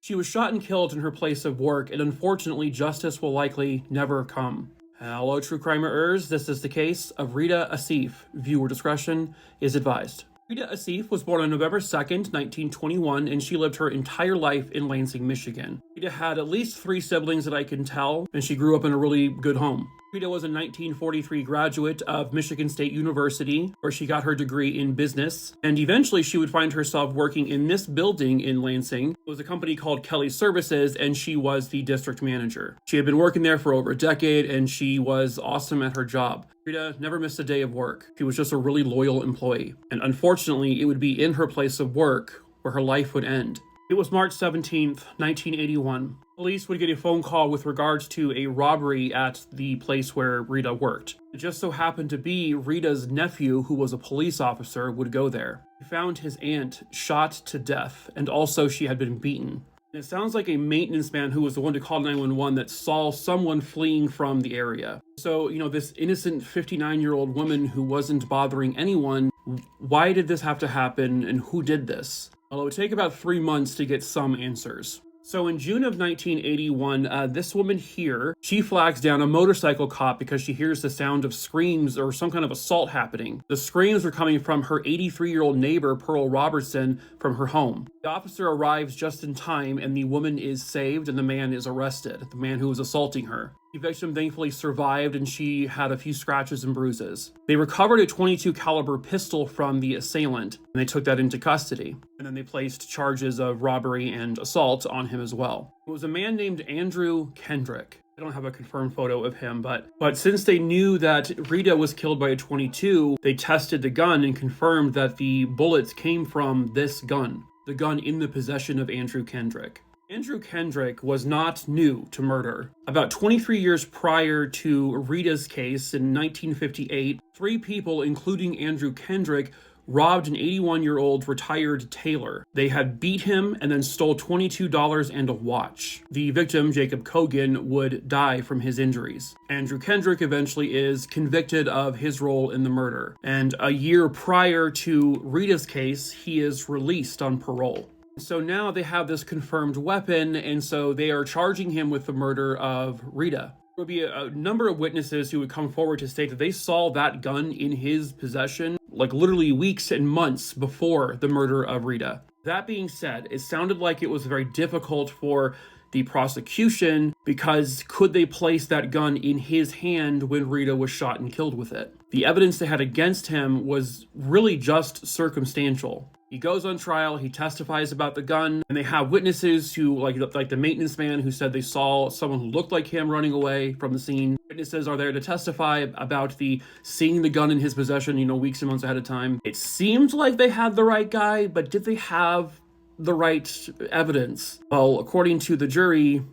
She was shot and killed in her place of work, and unfortunately, justice will likely never come. Hello, true crimerers. This is the case of Rita Assiff. Viewer discretion is advised. Rita Assiff was born on November 2nd, 1921, and she lived her entire life in Lansing, Michigan. Rita had at least 3 siblings that I can tell, and she grew up in a really good home. Rita was a 1943 graduate of Michigan State University, where she got her degree in business, and eventually she would find herself working in this building in Lansing. It was a company called Kelly Services, and she was the district manager. She had been working there for over a decade, and she was awesome at her job. Rita never missed a day of work. She was just a really loyal employee, and unfortunately, it would be in her place of work where her life would end. It was March 17th, 1981. Police would get a phone call with regards to a robbery at the place where Rita worked. It just so happened to be Rita's nephew, who was a police officer, would go there. He found his aunt shot to death, and also she had been beaten. And it sounds like a maintenance man who was the one to call 911 that saw someone fleeing from the area. So, this innocent 59-year-old woman who wasn't bothering anyone, why did this have to happen, and who did this? Well, it would take about 3 months to get some answers. So in June of 1981, this woman here, she flags down a motorcycle cop because she hears the sound of screams or some kind of assault happening. The screams were coming from her 83-year-old neighbor, Pearl Robertson, from her home. The officer arrives just in time, and the woman is saved and the man is arrested, the man who was assaulting her. The victim thankfully survived, and she had a few scratches and bruises. They recovered a .22 caliber pistol from the assailant, and they took that into custody. And then they placed charges of robbery and assault on him as well. It was a man named Andrew Kendrick. I don't have a confirmed photo of him, but since they knew that Rita was killed by a .22, they tested the gun and confirmed that the bullets came from this gun, the gun in the possession of Andrew Kendrick. Andrew Kendrick was not new to murder. About 23 years prior to Rita's case in 1958, 3 people, including Andrew Kendrick, robbed an 81-year-old retired tailor. They had beat him and then stole $22 and a watch. The victim, Jacob Cogan, would die from his injuries. Andrew Kendrick eventually is convicted of his role in the murder. And a year prior to Rita's case, he is released on parole. So now they have this confirmed weapon, and so they are charging him with the murder of Rita. There would be a number of witnesses who would come forward to state that they saw that gun in his possession, like literally weeks and months before the murder of Rita. That being said, it sounded like it was very difficult for the prosecution because could they place that gun in his hand when Rita was shot and killed with it? The evidence they had against him was really just circumstantial. He goes on trial, he testifies about the gun, and they have witnesses who, like the maintenance man who said they saw someone who looked like him running away from the scene. Witnesses are there to testify about seeing the gun in his possession, weeks and months ahead of time. It seemed like they had the right guy, but did they have the right evidence? Well, according to the jury,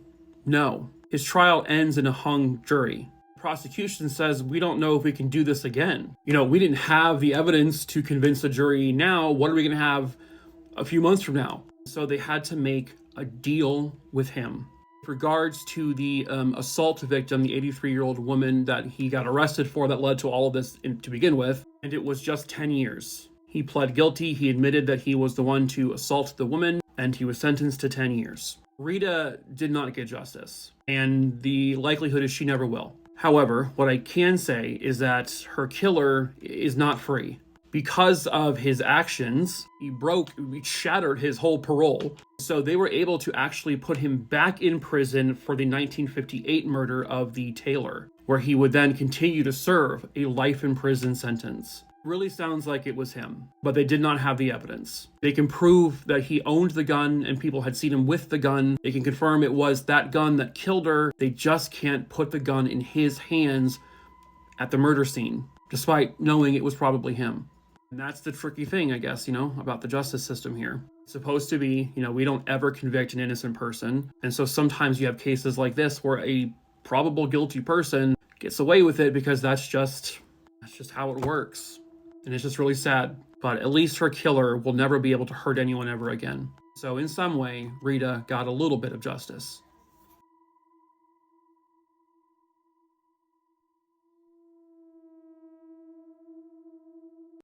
no. His trial ends in a hung jury. Prosecution says, we don't know if we can do this again. We didn't have the evidence to convince the jury now. What are we going to have a few months from now? So they had to make a deal with him. With regards to the assault victim, the 83-year-old woman that he got arrested for that led to all of this to begin with, and it was just 10 years. He pled guilty. He admitted that he was the one to assault the woman, and he was sentenced to 10 years. Rita did not get justice, and the likelihood is she never will. However, what I can say is that her killer is not free. Because of his actions, he shattered his whole parole. So they were able to actually put him back in prison for the 1958 murder of the tailor, where he would then continue to serve a life in prison sentence. Really sounds like it was him, but they did not have the evidence. They can prove that he owned the gun and people had seen him with the gun. They can confirm it was that gun that killed her. They just can't put the gun in his hands at the murder scene, despite knowing it was probably him. And that's the tricky thing, I guess, about the justice system here. It's supposed to be, we don't ever convict an innocent person. And so sometimes you have cases like this where a probable guilty person gets away with it because that's just how it works. And it's just really sad. But at least her killer will never be able to hurt anyone ever again. So in some way, Rita got a little bit of justice.